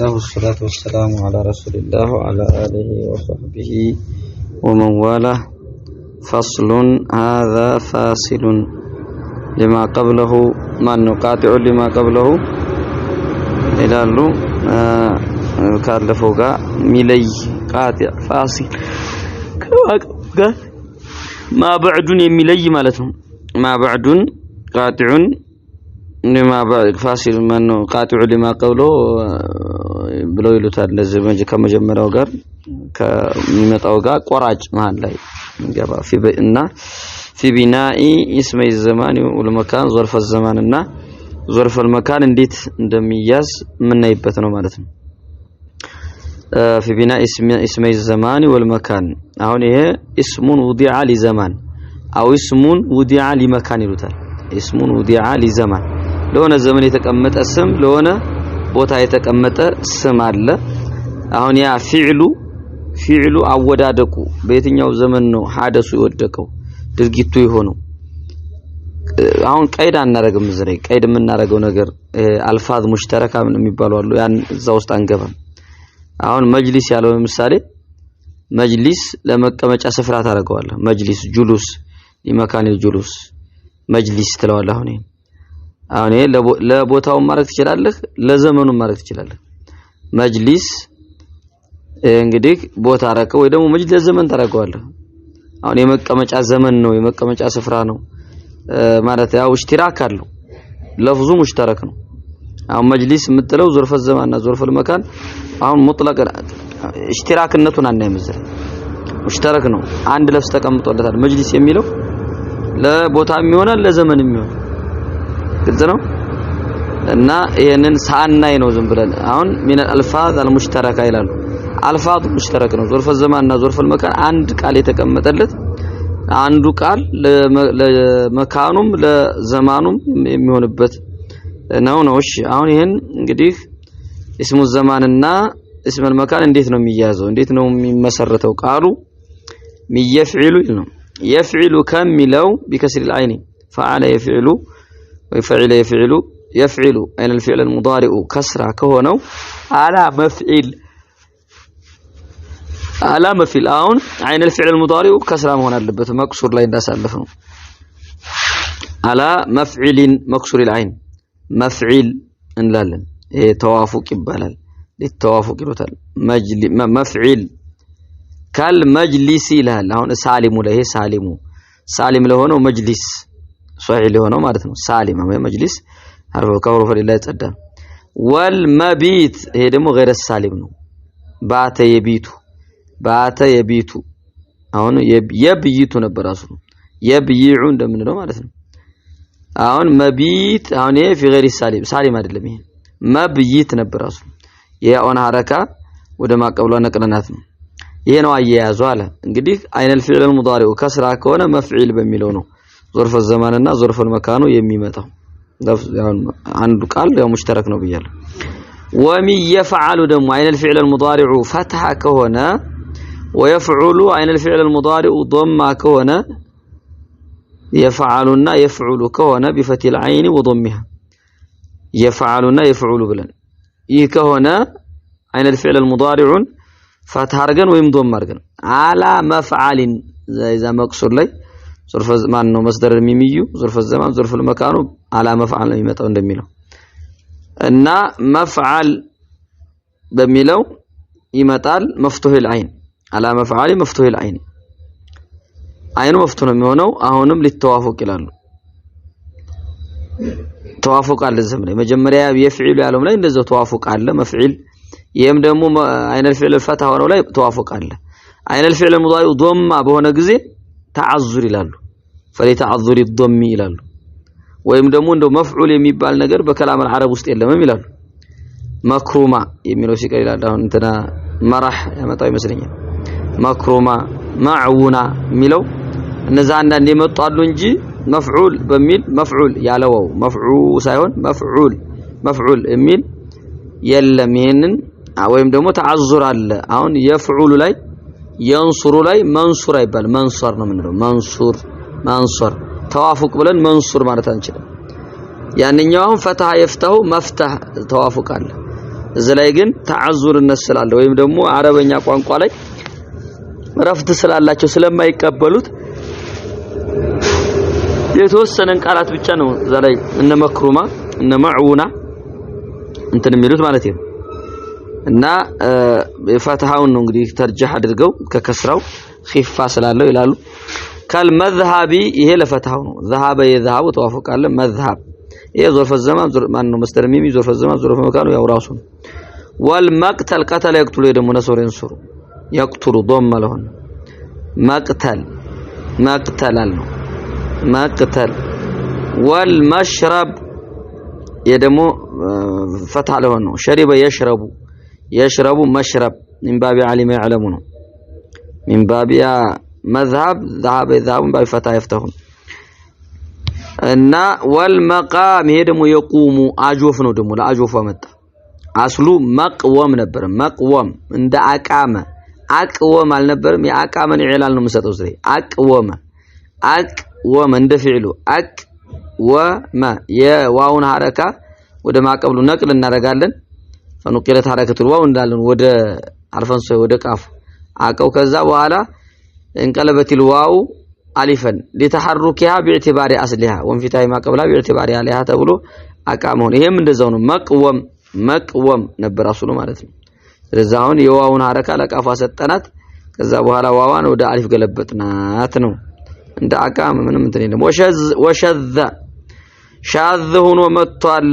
والصلاة والسلام على رسول الله وعلى آله وصحبه ومن والاه. فصل هذا فاصل لما قبله ما نقاطع لما قبله إلى له كالفوق ملي قاطع فاصل ما بعد يملي مالتهم ما بعد قاطع لما بعد فاصل من قاطع لما قبله ብለው ይሉታል። ለዚህ ከመጀመሪያው ጋር ከሚመጣው ጋር ቆራጭ መሃል ላይ ገባ እና في بناء اسم الزمان والمكان ظرف الزمان እና ظرف المكان እንዴት እንደሚያዝ የምናይበት ነው ማለት ነው። في بناء اسم الزمان والمكان አሁን ይሄ اسم وضع لزمان او اسم وضع لمكان ይሉታል። اسم وضع لزمان ለሆነ ዘመን የተቀመጠ ስም ለሆነ ቦታ የተቀመጠ ስም አለ። አሁን ያ ፊዕሉ አወዳደቁ በየትኛው ዘመን ነው ሐደሱ የወደቀው ድርጊቱ የሆነው። አሁን ቀይድ አናረግም። ዝሬ ቀይድ የምናረገው ነገር አልፋዝ ሙሽተረካ ምን የሚባሉ አሉ። ያን እዛ ውስጥ አንገባም። አሁን መጅሊስ ያለው ለምሳሌ መጅሊስ ለመቀመጫ ስፍራ ታረጋዋለህ። መጅሊስ ጁሉስ ለመካን ጁሉስ መጅሊስ ትለዋለህ። አሁን ይሄ ለቦታው ማድረግ ትችላለህ፣ ለዘመኑ ማድረግ ትችላለህ። መጅሊስ እንግዲህ ቦታ አረከው ወይ ደግሞ መጅሊስ ለዘመን ታረጋዋለህ። አሁን የመቀመጫ ዘመን ነው የመቀመጫ ስፍራ ነው ማለት ያው እሽትራክ አለው። ለፍዙ ሙሽተረክ ነው። አሁን መጅሊስ የምትለው ظرف الزمان እና ظرف المكان አሁን ሙጥለቅ እሽትራክነቱን አናይምዝር ሙሽተረክ ነው። አንድ ለፍስ ተቀምጦለታል። መጅሊስ የሚለው ለቦታም ይሆናል ለዘመንም ይሆናል። ግልጽ ነው። እና ይሄንን ሳናይ ነው ዝም ብለን አሁን من الالفاظ المشتركه ይላሉ። አልፋዝ ሙሽተረክ ነው። ظرف الزمان እና ظرف المكان አንድ ቃል የተቀመጠለት አንዱ ቃል ለመካኑም ለዘማኑም የሚሆንበት ነው። እሺ አሁን ይሄን እንግዲህ اسم الزمان እና اسم المكان እንዴት ነው የሚያዘው? እንዴት ነው የሚመሰረተው? ቃሉ يفعل ነው። يفعل ከሚለው بكسر العين فعل يفعل ويفعل يفعل أين الفعل المضارع كسرة كهونو على مفعل أون أين الفعل المضارع كسرة مهنا اللبت مكسور لا ينداس ألفنو على مفعل مكسور العين مفعل انلالن توافق يبالال للتوافق يروتال مفعل كالمجلس لهال هون سالم له سالم له هنا مجلس صحيح له هنا ማለት ነው። ሳሊም መጅሊስ አርፈው ከወሩ ፈዲላ ይጸዳ والمبيت ይሄ ደግሞ غير السالم ነው። ባተ የቢቱ አሁን የብይቱ ነበር ራሱ የብይዑ እንደምንለው ማለት ነው። አሁን መቢት አሁን ይሄ في غير السالم ሳሊም አይደለም። ይሄ መብይት ነበር ራሱ የኦን ሐረካ ወደ ማቀብሏ ነቅለናት ነው። ይሄ ነው አያያዙ አለ። እንግዲህ አይነ الفعل المضارع ከስራ ከሆነ መፍዒል በሚለው ነው ظرف الزمان እና ظرف المكان የሚመጣው አንዱ ቃል ያው ሙሽተረክ ነው ብያለሁ። ومن يفعل ደግሞ አይነ الفعل المضارع فتح ከሆነ ويفعل አይነ الفعل المضارع ضم ከሆነ يفعلنا يفعل ከሆነ بفتح العين وضمها يفعلنا يفعل ብለን ይህ ከሆነ አይነ الفعل المضارع فتح አርገን ወይም ضم አርገን على مفعل اذا مقصور ላይ ظرف الزمان ነው መስደር የሚሚዩ ظرف الزمان ظرف المكان على مفعل ነው የሚመጣው እንደሚለው እና مفعل በሚለው ይመጣል مفتوح العين على مفعل مفتوح العين አይኑ መፍቱ ነው የሚሆነው። አሁንም ሊተዋፈቅ ይላሉ። ተዋፈቅ አለ ዘም ላይ መጀመሪያ የፍዒሉ ያለው ላይ እንደዛው ተዋፈቅ አለ መፍዒል። ይሄም ደግሞ አይነ الفعل الفتح ሆነው ላይ ተዋፈቅ አለ። አይነ الفعل المضارع ضم በሆነ ጊዜ ተዓዙር ይላሉ። فلتعذر الضم ይላሉ። ወይም ደግሞ እንደው መፍዑል የሚባል ነገር በከላም العرب ውስጥ የለም ይላሉ። መክሩማ የሚለው ሲቀር ይላል። አሁን እንትና መራህ ያመጣው ይመስለኛል። መክሩማ ማዕውና የሚለው እነዛ አንዳንዴ የመጣሉ እንጂ መፍዑል በሚል መፍዑል ያለው መፍዑ ሳይሆን መፍዑል የሚል የለም። ይሄንን ወይም ደግሞ ተዓዙር አለ። አሁን የፍዑሉ ላይ የንሱሩ ላይ መንሱር አይባል መንሱር ነው የምንለው። መንሱር ተዋፉቅ ብለን መንሱር ማለት አንችልም። ያንኛው ፈታህ የፍታሁ መፍታህ ተዋፉቅ አለ። እዚህ ግን ተዓዙርነት ስላለ ወይም ደግሞ አረበኛ ቋንቋ ላይ ረፍት ስላላቸው ስለማይቀበሉት የተወሰነን ቃላት ብቻ ነው እዛ ላይ እነ መክሩማ እነ መዑና እንትን የሚሉት ማለት ነው እና ፈትሃውን ነው እንግዲህ ተርጅህ አድርገው ከከስራው ኺፋ ስላለው ይላሉ ካልመዝሃቢ ይሄ ለፈትሃው ነው ذهب يذهب ተዋፈቃለ መዝሃብ ይሄ ظرف الزمان ማን ነው مستر ميمي ظرف الزمان ظرف مكان ያው ራሱ والمقتل قتل يقتل ደግሞ ነሶር ينصر يقتل ضم ለሆነ مقتل ነው مقتل والمشرب يدمو فتح له انه شرب يشرب مشرب من باب علم يعلمون من باب مذهب ذهب من باب فتح يفتحون ان والمقام يدمو يقوم اجوف ነው ደሞ ለአጆፍ መጣ አስሉ መቅወም ነበር መቅወም እንደ አቃመ አልነበርም ያቃመን ይላል ነው መሰጠው ስለዚህ አቅወመ እንደ ፍዕሉ ወማ የዋውን ሐረካ ወደ ማቀብሉ ነቅል እናደርጋለን ፈኑቂለት ሐረከቱ ዋው እንዳለን ወደ አርፈን ወደ ቃፍ አቀው ከዛ በኋላ እንቀለበት الواو አሊፈን ለተሐሩኪها باعتبار اصلها ወንፊታይ ማቀብላ باعتبار عليها ተብሎ አቃመውን ይሄም እንደዛው ነው መቅወም ነበር አስሉ ማለት ነው ስለዚህ አሁን የዋውን ሐረካ ለቃፋ ሰጠናት ከዛ በኋላ ዋዋን ወደ አሊፍ ገለበጥናት ነው እንደ አቃም ምንም እንትን የለም ወሸዘ ሻዝ ሆኖ መጥቷል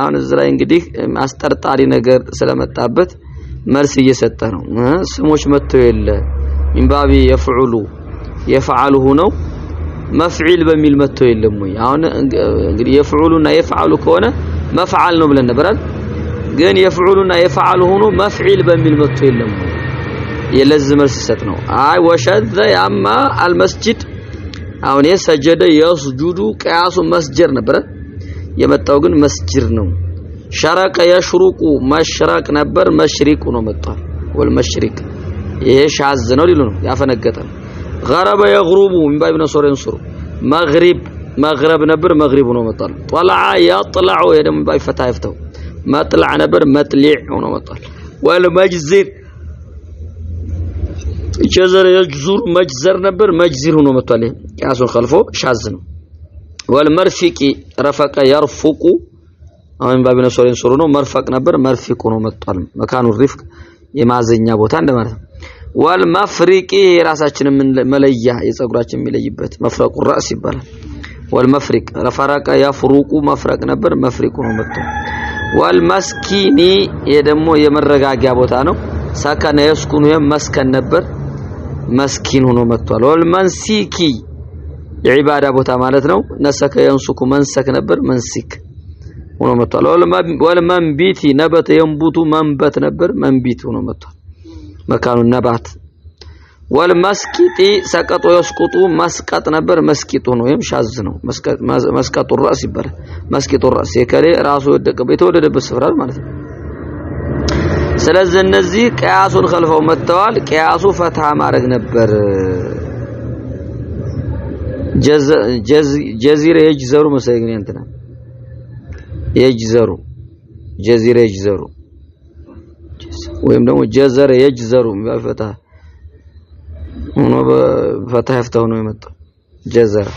አሁን እዚህ ላይ እንግዲህ አስጠርጣሪ ነገር ስለመጣበት መልስ እየሰጠ ነው ስሞች መጥተው የለ ኢንባቢ የፈዓሉ ሆነው መፍዒል በሚል መጥተው የለም ወይ አሁን እንግዲህ የፈዓሉና የፈዓሉ ከሆነ መፍዓል ነው ብለን ነበራል ግን የፈዓሉና የፈዓሉ ሆኖ መፍዒል በሚል መጥተው የለም የለዝ መልስ ይሰጥ ነው አይ ወሸዘ ያማ አልመስጂድ አሁን የሰጀደ የስጁዱ ቂያሱ መስጀር ነበር የመጣው ግን መስጂድ ነው ሸረቀ የሽሩቁ መሽረቅ ነበር መሽሪቁ ነው መጣው ወልመሽሪቅ ይሄ ሻዝ ነው ሊሉ ነው ያፈነገጠ غرب يغرب من باب نصر ينصر مغرب ነበር መግሪብ ነው መጣው طلع يطلع የደም ባይ ፈታ ይፍተው መጥلع ነበር መጥሊዕ ነው መጣው ወልመጅዝር جزر يجزر مجزر نبر مجزر هنا متوالي ياسون خلفه شاذ ነው والمرفق رفق يرفق አሁን ባቢነ ሶሪን ሶሩ ነው መርፈቅ ነበር መርፊቁ ነው መጥቷል መካኑ الرفق የማዘኛ ቦታ እንደማለት ነው والمفرق ራሳችን መለያ የፀጉራችን የሚለይበት መፍረቁ ራስ ይባላል والمفرق رفرق يفرق መፍረቅ ነበር መፍሪቁ ነው መጥቷል والمسكين የደሞ የመረጋጊያ ቦታ ነው ሰከነ يسكن መስከን ነበር መስኪን ሆኖ መጥቷል ወልመንሲኪ የዒባዳ ቦታ ማለት ነው ነሰከ የንሱኩ መንሰክ ነበር መንሲክ ሆኖ መጥቷል ወልመንቢቲ ነበተ የንቡቱ መንበት ነበር መንቢት ሆኖ መጥቷል መካኑ ነባት ወልመስቂጢ ሰቀጦ يسقጡ መስቀጥ ነበር መስቂጥ ሆኖ ወይም ሻዝ ነው መስቀጡ ራስ ይባላል መስቂጡ ራስ የከለ ራሱ ወደቀበት የተወለደበት ስፍራ ማለት ነው ስለዚህ እነዚህ ቂያሱን ኸልፈው መተዋል ቂያሱ ፈትሃ ማድረግ ነበር ጀዚረ የጅዘሩ መሰለኝ እንትና የጅዘሩ ጀዚረ የጅዘሩ ወይም ደግሞ ጀዘረ የጅዘሩ በፈትሃ ሆኖ በፈትሃ ይፍታው ነው የመጣው ጀዘረ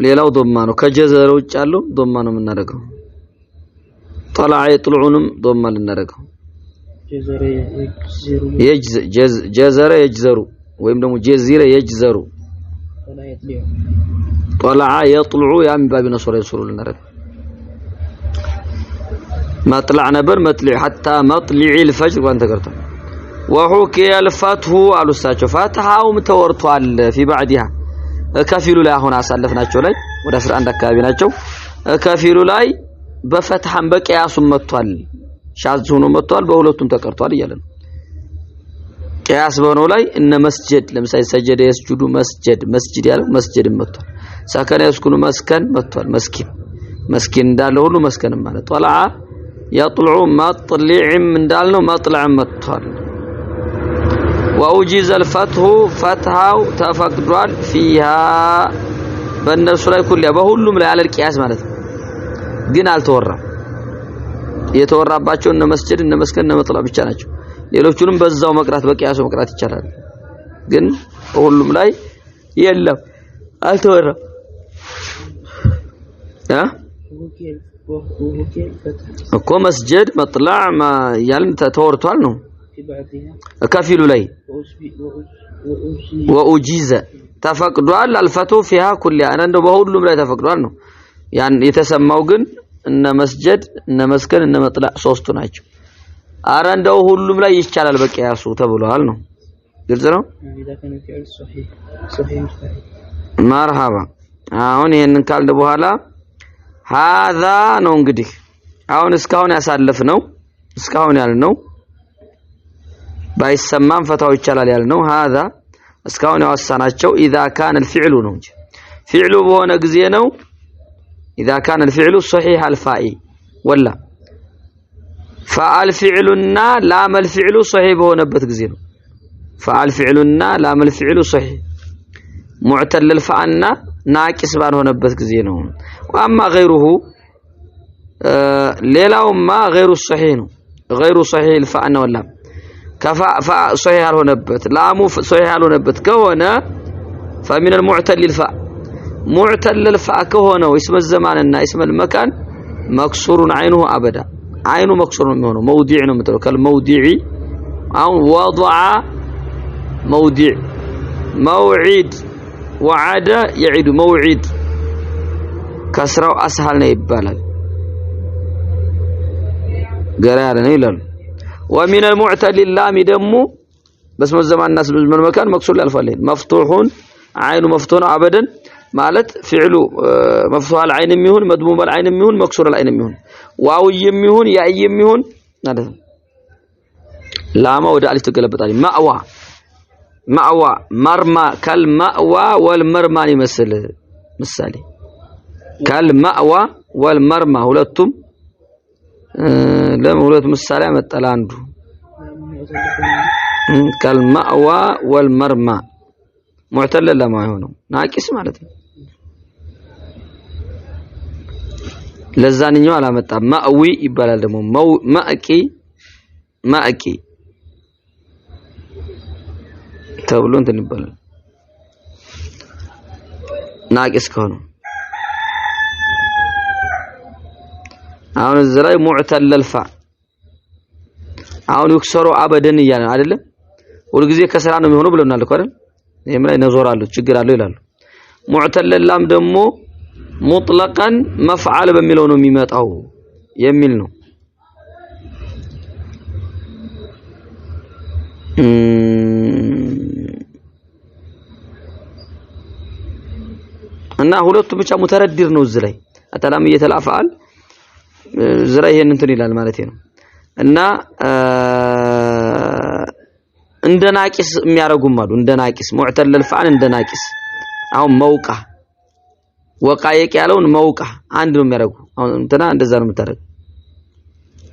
ሌላው ዶማ ነው ከጀዘረ ውጭ ያለው ዶማ ነው የምናደርገው طلع يطلعونم ضمن لنرغው جزر يجزر ወይም ደግሞ ጀዚረ يجزر طلع يطلع ያም ባቢ ነሶር يسرو لنرغ مطلع ነበር مطلع حتى مطلع الفجر وانت قرته وحكي الفتح አሉ እሳቸው ፈትሃውም ተወርቷል في بعدها ከፊሉ ላይ አሁን አሳለፍናቸው ላይ ወደ 11 አካባቢ ናቸው ከፊሉ ላይ በፈትሐን በቂያሱም መጥቷል ሻዝ ሆኖ መጥቷል በሁለቱም ተቀርቷል ይያለን ቂያስ በሆነው ላይ እነ መስጂድ ለምሳሌ ሰጀደ የስጁዱ መስጂድ ያለው መስጂድም መጥቷል ሰከነ የስኩኑ መስከን መጥቷል መስኪን እንዳለ ሁሉ መስከንም ማለት طلع يطلع مطلعም እንዳልነው መጥلعም መጥቷል وأوجز الفتح فتحው ተፈቅዷል فيها በእነሱ ላይ ኩል በሁሉም ላይ አለ ቂያስ ማለት ነው ግን አልተወራም የተወራባቸው እነ መስጂድ እነ መስከን እነ መጥላ ብቻ ናቸው ሌሎቹንም በዛው መቅራት በቂያሱ መቅራት ይቻላል ግን ሁሉም ላይ የለም አልተወራም እኮ መስጂድ መጥላ ያልን ተወርቷል ነው ከፊሉ ላይ ወኡጂዘ ተፈቅዷል አልፈቱ فيها كلها እንደው በሁሉም ላይ ተፈቅዷል ነው ያን የተሰማው ግን እነ መስጂድ እነ መስከን እነ መጥላ ሶስቱ ናቸው አረ እንደው ሁሉም ላይ ይቻላል በቂያሱ ተብሏል ነው ግልጽ ነው مرحبا አሁን ይሄንን ካልን በኋላ هذا ነው እንግዲህ አሁን እስካሁን ያሳለፍነው እስካሁን ያልነው ባይሰማም ፈታው ይቻላል ያልነው هذا እስካሁን ያወሳናቸው اذا كان الفعل ነው እንጂ فعل በሆነ ጊዜ ነው اذا كان الفعل صحيح الفاء ولا فعل فعلنا لام الفعل صحيح በሆነበት ጊዜ ነው فعل فعلنا لام الفعل صحيح معتل الفاءنا ناقص ባልሆነበት ጊዜ ነው واما غيره ሌላውማ غير الصحيح ነው غير صحيح الفاء ولا كفاء صحيح ያልሆነበት ላሙ صحيح ያልሆነበት ከሆነ فمن المعتل الفاء معتل الفاء ከሆነ اسم الزمان እና اسم المكان مكسور عينه ابدا عينه مكسور ነው የሚሆነው موضع ነው የምትለው ከልመውዲዕ አሁን وضع موضع موعد وعد يعيد موعد كسرው اسهل ነው ይባላል ገራለ ነው ይላል ومن المعتل اللام دم باسم الزمان الناس باسم المكان مكسور الالف مفتوح عين مفتوح ابدا ማለት فعل مفتوح العين የሚሆን مضموم العين የሚሆን مكسور العين የሚሆን ዋው የሚሆን ያ የሚሆን ማለት ነው ላማ ወደ አሊፍ ተገለበጣል ማዕዋ መርማ ከልማዕዋ ወልመርማን ይመስል ምሳሌ ከልማዕዋ ወልመርማ ሁለቱም ለሁለት ምሳሌ አመጣለ አንዱ ከልማዕዋ ወልመርማ ሙዕተል ለማ ይሆነው ናቂስ ማለት ነው ለዛንኛው አላመጣ ማዕዊ ይባላል ደግሞ ማዕቂ ተብሎ እንትን ይባላል ናቂስ ከሆነ አሁን እዚህ ላይ ሙዕተል الفاء አሁን ይክሰሩ አበደን ይያለ አይደለ ሁሉ ጊዜ ከስራ ነው የሚሆነው ብለናል እኮ አይደል ይሄም ላይ ነዞራሉ ችግር አለው ይላሉ ሙዕተል ላም ደግሞ ሙጥለቀን መፍዓል በሚለው ነው የሚመጣው የሚል ነው እና ሁለቱ ብቻ ሙተረዲር ነው እዚህ ላይ አተላም እየተላፋል ዝራ ይሄን እንትን ይላል ማለት ነው እና እንደ ናቂስ የሚያረጉም አሉ እንደ ናቂስ ሙዕተል الفعل እንደ ናቂስ አሁን መውቃ ወቃየቅ ያለውን መውቃ አንድ ነው የሚያረጉ አሁን እንትና እንደዛ ነው የምታረግ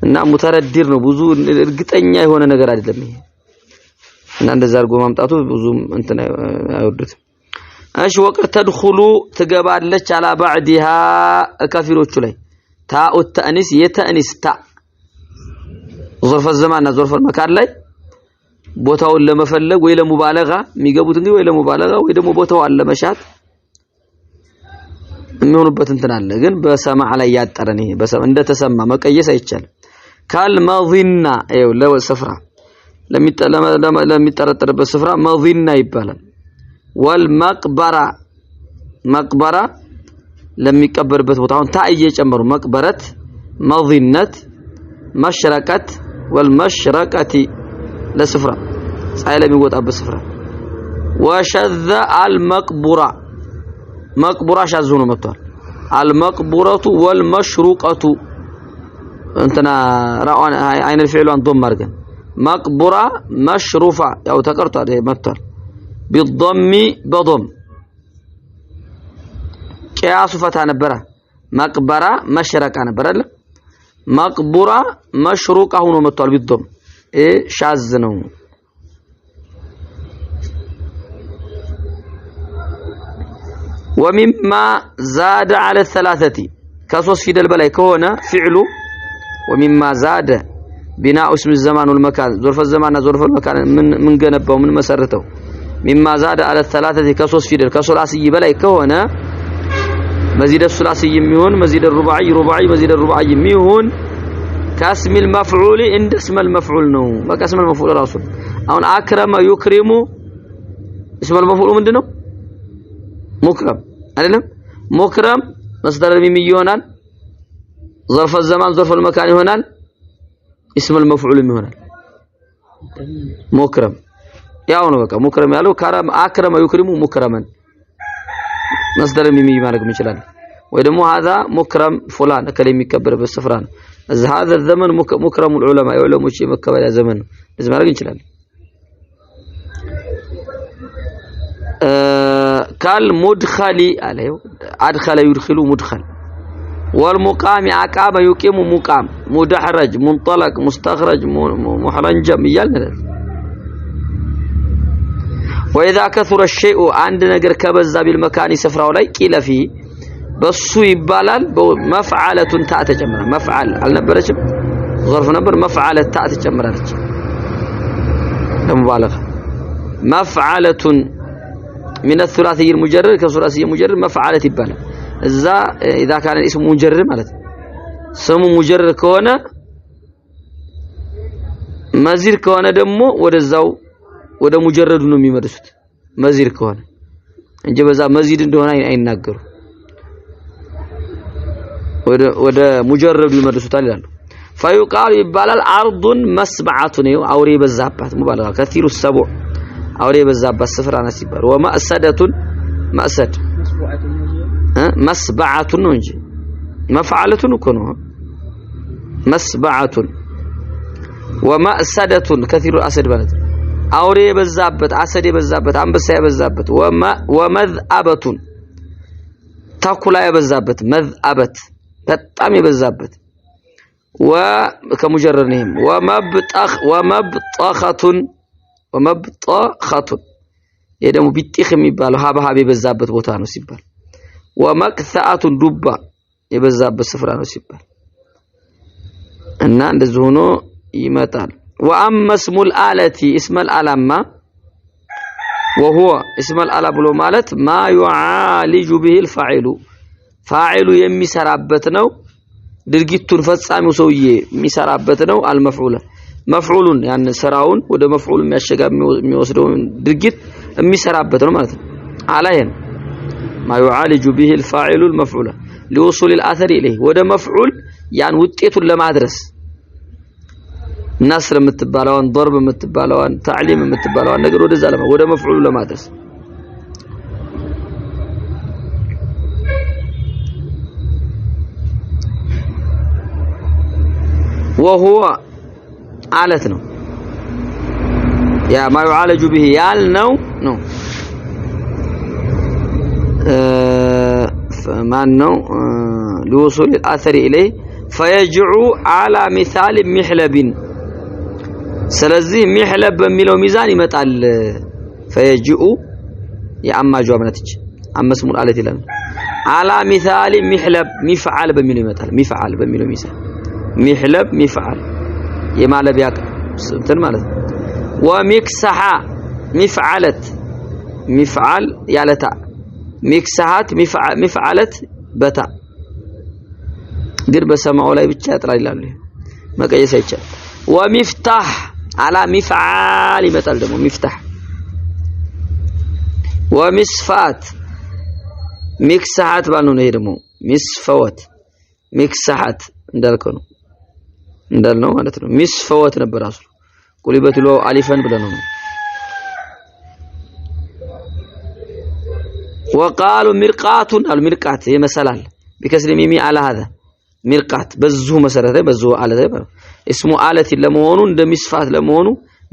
እና ሙተረዲር ነው ብዙ እርግጠኛ የሆነ ነገር አይደለም ይሄ እና እንደዛ አርጎ ማምጣቱ ብዙም እንትና አይወዱት እሺ ወቅት ተድخሉ ትገባለች على بعدها ከፊሎቹ ላይ ታኡ ተአኒስ የተአኒስ ታ ظرف الزمان ظرف المكان ላይ ቦታውን ለመፈለግ ወይ ለሙባለጋ የሚገቡት እንግዲህ ወይ ለሙባለጋ ወይ ደግሞ ቦታውን ለመሻት የሚሆኑበት እንትን አለ ግን በሰማዕ ላይ ያጠረን ይሄ በሰማዕ እንደተሰማ መቀየስ አይቻልም ካልማዚና ይኸው ለስፍራ ለሚጠረጠርበት ስፍራ ማዚና ይባላል ወልመቅበራ መቅበራ ለሚቀበርበት ቦታ አሁን ታ እየጨመሩ መቅበረት ማዚነት መሽረቀት ወልመሽረቀቲ ለስፍራ ፀሐይ ለሚወጣበት ስፍራ ወሸذ አልመቅቡራ መቅቡራ ሻዝ ሆኖ መጥቷል አልመቅቡረቱ ወልመሽሩቀቱ እንትና ራዋን አይን الفعل ضم አርገን መቅቡራ መሽሩፋ ያው ተቀርቷል መጥቷል بالضم بضم ቂያሱ ፈታ ነበረ መቅበራ መሽረቃ ነበር አይደል መቅቡራ መሽሩቃ ሆኖ መጥቷል بالضم ሻዝ ነው ومما زاد على الثلاثه كسوس فيدل بلاي كونه فعل ومما زاد بناء اسم الزمان والمكان ظرف الزمان ظرف المكان من جنبه من مسرته مما زاد على الثلاثه كصوص فيدل كثلاثي بلاي كهونه مزيد الثلاثي يميون مزيد الرباعي مزيد الرباعي يميون كاسم المفعول عند اسم المفعول نو بقى اسم المفعول راسه اهون اكرم يكرم اسم المفعول ምንድነው مكرم አይደለም مكرم مصدر الميم ይሆናል ظرف الزمان ظرف المكان ይሆናል اسم المفعول ይሆናል مكرم ያው ነው በቃ مكرم ያለው كرم اكرم يكرم مكرما مصدر الميم ማድረግ እንችላለን ወይ ደግሞ هذا مكرم فلان ከለ የሚከበርበት ስፍራ ነው هذا الزمن مكرم العلماء የዑለሞች የመከበሪያ ዘመን ነው ለዚህ ማድረግ እንችላለን قال مدخل عليه ادخل يدخل مدخل والمقام عقام يقيم مقام مدحرج منطلق مستخرج محرنجم يالنا واذا كثر الشيء عند ነገር ከበዛ بالمكان سفراው ላይ قيل فيه በሱ ይባላል مفعله تاء ተጨመረ مفعل አልነበረችም ظرف ነበር مفعله تاء ተጨመረች ለሙባለغ مفعله من الثلاثي المجرد كثلاثي المجرد مفعله ይባላል እዛ اذا كان اسم مجرد ማለት ስሙ مجرد ከሆነ መዚር ከሆነ ደግሞ ወደዛው ወደ ሙጀረዱ ነው የሚመርሱት መዚር ከሆነ እንጂ በዛ መዚድ እንደሆነ አይናገሩ ወደ ሙጀረዱ ይመርሱታል ይላሉ فيقال ይባላል አርዱን መስበዓቱን ነው አውሬ በዛባት ሙባለغ كثير السبع አውሬ በዛባት ስፍራ ናት ይባል ወማእሰደቱን ማእሰድ መስበዓቱን ነው እንጂ መፍዓለቱን እኮ ነው መስበዓቱን ወማእሰደቱን كثير الاسد ማለት አውሬ በዛበት አሰድ በዛበት አንበሳ በዛበት ወመዝአበቱን ተኩላ በዛበት መዝአበት በጣም የበዛበት وكمجرد نهم ومبطخة يدمو بيطخ የሚባለው ሀብሀብ የበዛበት ቦታ ነው ሲባል ومكثأة ዱባ የበዛበት ስፍራ ነው ሲባል እና እንደዚህ ሆኖ ይመጣል واما اسم الآلة اسم الآلة وهو اسم الآلة ብሎ ማለት ما يعالج به الفاعل فاعل የሚሰራበት ነው ድርጊቱን ፈጻሚው ሰውዬ የሚሰራበት ነው አልመፍዑል መፍዑሉን ያን ስራውን ወደ መፍዑል የሚወስደው ድርጊት የሚሰራበት ነው ማለት ነው አላየን ما يعالج به الفاعل المفعول لوصول الاثر اليه ወደ መፍዑል ያን ውጤቱን ለማድረስ نصر የምትባለውን ضرب የምትባለውን تعليم የምትባለውን ነገር ወደዛ ወደ መፍዑሉ ለማድረስ وهو عالتنا يا ما يعالج به يالنو نو فما نو لوصول الاثر اليه فيجع على مثال محلب ስለዚህ محلب በሚለው ሚዛን ይመጣል فيجع ያማ ጀዋብነትች አመስሙል አለት ይላል على مثال محلب مفعل በሚለው ይመጣል مفعل በሚለው ሚዛን محلب مفعل يمالب ياك እንትን ማለት ነው ومكسح مفعلت مفعل ያለታ مكسحات مفعلت بتا ግን በሰማው ላይ ብቻ ያጥራል ይላሉ መቀየስ አይቻል ومفتاح على مفعال ይመጣል ደግሞ مفتاح ومسفات مكسحات ባልነው ነው ደግሞ مسفوت مكسحات እንዳልነው ማለት ነው مسفوت ነበር አሱ ቁሊበት ለው አሊፈን ብለነው وقالوا مرقات المرقات يمثلال بكسر ميمي على هذا مرقات بزو መሰረተ በዙ አለተ اسمه አለት ለመሆኑ እንደሚስፋት ለመሆኑ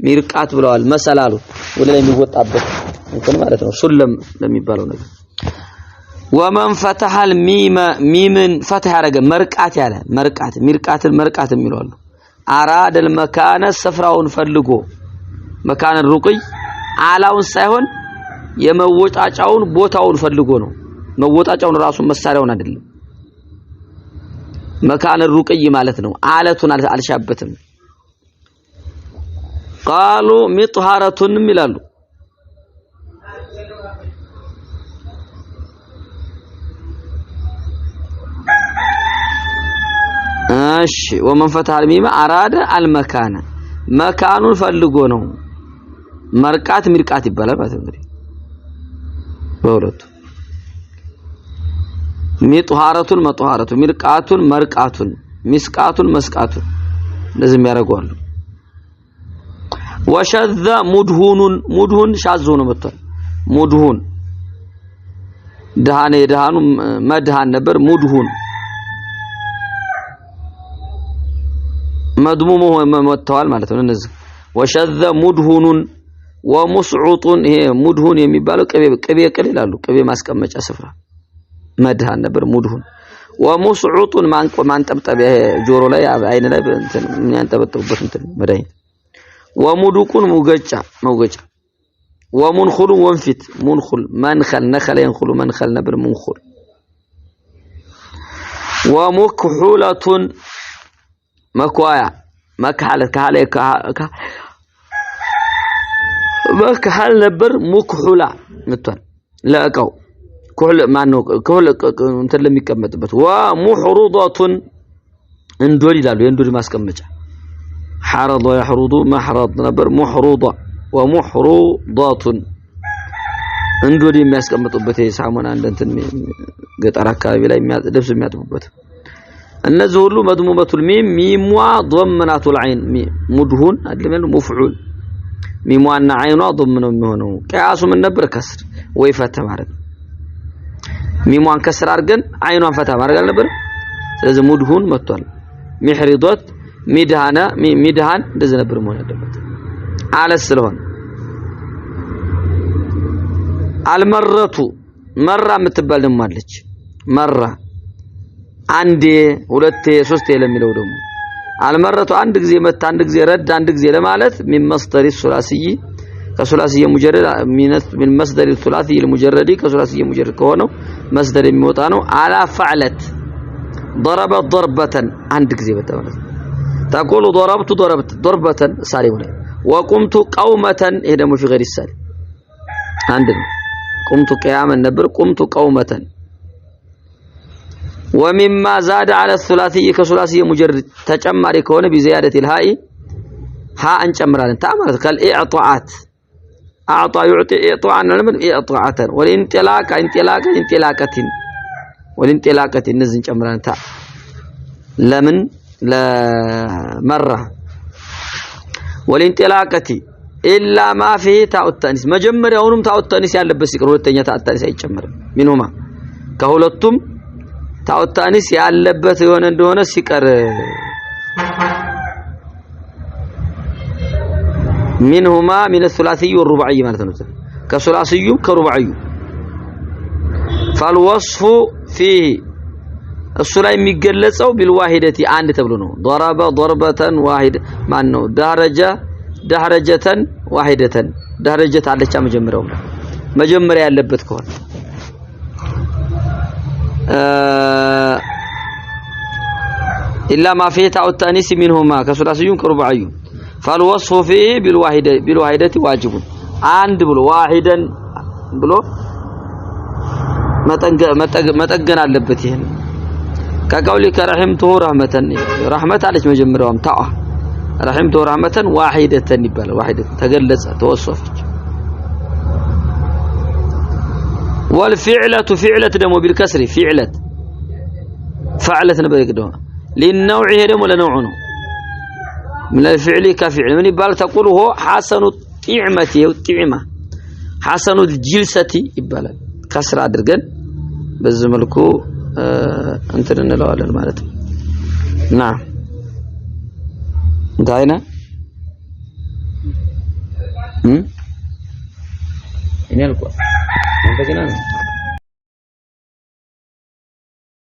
ሚርቃት ብለዋል መሰላሉ ወደ ላይ የሚወጣበት እንትን ማለት ነው ሱለም ለሚባለው ነገር ومن فتح الميم ميمن فتح ያረገ መርቃት ያለ መርቃት ሚርቃትን መርቃት የሚሏሉ አራደ المكان ስፍራውን ፈልጎ መካን ሩቅይ አላውን ሳይሆን የመወጣጫውን ቦታውን ፈልጎ ነው መወጣጫውን ራሱን መሳሪያውን አይደለም መካነ ሩቅይ ማለት ነው አለቱን አልሻበትም ቃሉ ሚጥሃረቱን ይላሉ እሺ ወመን ፈተሐ الميم አራደ المكان መካኑን ፈልጎ ነው መርቃት ሚርቃት ይባላል ማለት ነው በሁለቱ ሚጥሃረቱን መጥሃረቱን ሚርቃቱን መርቃቱን ሚስቃቱን መስቃቱን ለዚህም ያረጋሉ ወሸذ ሙድሁን ሻዝ ሆኖ መጥቷል ሙድሁን ደሃኑ መድሃን ነበር ሙድሁን መድሙሙ መጥተዋል ማለት ነው እነዚህ ወሸذ ሙድሁን ወሙስዑጡን ይሄ ሙድሁን የሚባለው ቅቤ ይላሉ ቅቤ ማስቀመጫ ስፍራ መድሃን ነበር ሙድሁን ወሙስዑጡን ማንጠብጠቢያ ጆሮ ላይ አይን ላይ እንትን ምን ያንጠበጥቡበት እንትን መድሃኒት ወሙዱቁን ሙገጫ ወሙንኹሉ ወንፊት ሙንኹል መንኸል ነኸለ ينخل መንኸል ነበር ሙንኹል ወሙክሑለቱን መኳያ መክሐል ነበር ሙክሑላ መጥቷል ለእቃው ኩል ማነው ኩል እንትን ለሚቀመጥበት ወሙህሩዳቱን እንዶል ይላሉ የእንዶል ማስቀመጫ حرض يحرض محرض ነበር ሙህሩዳ ወሙህሩዳቱን እንዶል የሚያስቀምጡበት የሳሙና እንትን ገጠር አካባቢ ላይ ልብስ የሚያጥቡበት እነዚህ ሁሉ መድሙመቱል ሚም ضمناتul عين ሙድሁን አይደለም መፍዑል ሚሟና አይኗ ضم ነው የሚሆነው ቂያሱ ምን ነበር ከስር ወይ ፈታ ማድረግ ሚሟን ከስር አድርገን አይኗን ፈታ ማድረግ አልነበር ስለዚህ ሙድሁን መጥቷል ሚህሪዶት ሚድሃን እንደዚህ ነበር መሆን ያለበት አለ ስለሆነ አልመረቱ መራ የምትባል ደሞ አለች መራ አንዴ ሁለቴ ሶስቴ ለሚለው ደግሞ አልመረቱ አንድ ጊዜ መታ አንድ ጊዜ ረድ አንድ ጊዜ ለማለት من مصدر الثلاثي ከثلاثي مجرد من مصدر الثلاثي المجرد ከثلاثي مجرد ከሆነው مصدر የሚወጣ ነው على فعلت ضرب ضربة አንድ ጊዜ በተባለ تقول ضربت ضربة ሳሪው ላይ وقمت قومة ይሄ ደግሞ في غير السال አንድ ነው قمت قياما ነበር قمت قومة ومما زاد على الثلاثي كثلاثي مجرد تجمعي كونه بزياده الهاء ها انጨምራለን ታማለት ከልኢዕጣዓት اعطى يعطي اعطاء من اعطاءة والانطلاق انطلاقه والانطلاقه እነዚህ እንጨምራለን ታ ለምን ለመራ والانطلاقه الا ما فيه تاء التانيث መጀመሪያውንም ታء التانيث ያለበት ሲቀር ሁለተኛ ታء التانيث አይጨመርም منهما ከሁለቱም ታው ታኒስ ያለበት የሆነ እንደሆነ ሲቀር منهما من الثلاثي والرباعي ማለት ነው ከثلاثي ከሩባዒ فالوصف فيه እሱ ላይ የሚገለጸው بالواحده አንድ ተብሎ ነው ضرب ضربة واحده ማን ነው دهرجة واحدة دهرجة አለቻ መጀመሪያ ያለበት ከሆነ إلا ما فيه تاء التانيث منهما كثلاثي كرباعي فالوصف فيه بالواحدة واجب عند بلو واحدا بلو متقن አለበት ይሄን كقولك رحمته رحمة عليك መጀመሪያውም ታአ رحمته رحمة واحدة ይባላል واحدة ተገለጸ ተወصፈች والفعلة فعلة دمو بالكسر فعلة نبي كده للنوع هي دمو لنوعه من الفعل كفعل من يبال تقول هو حسن الطعمة والطعمة حسن الجلسة يبال كسر أدرجن بزملكو انترن الأول مالت نعم انتهينا ini alquran. Sampai ke mana?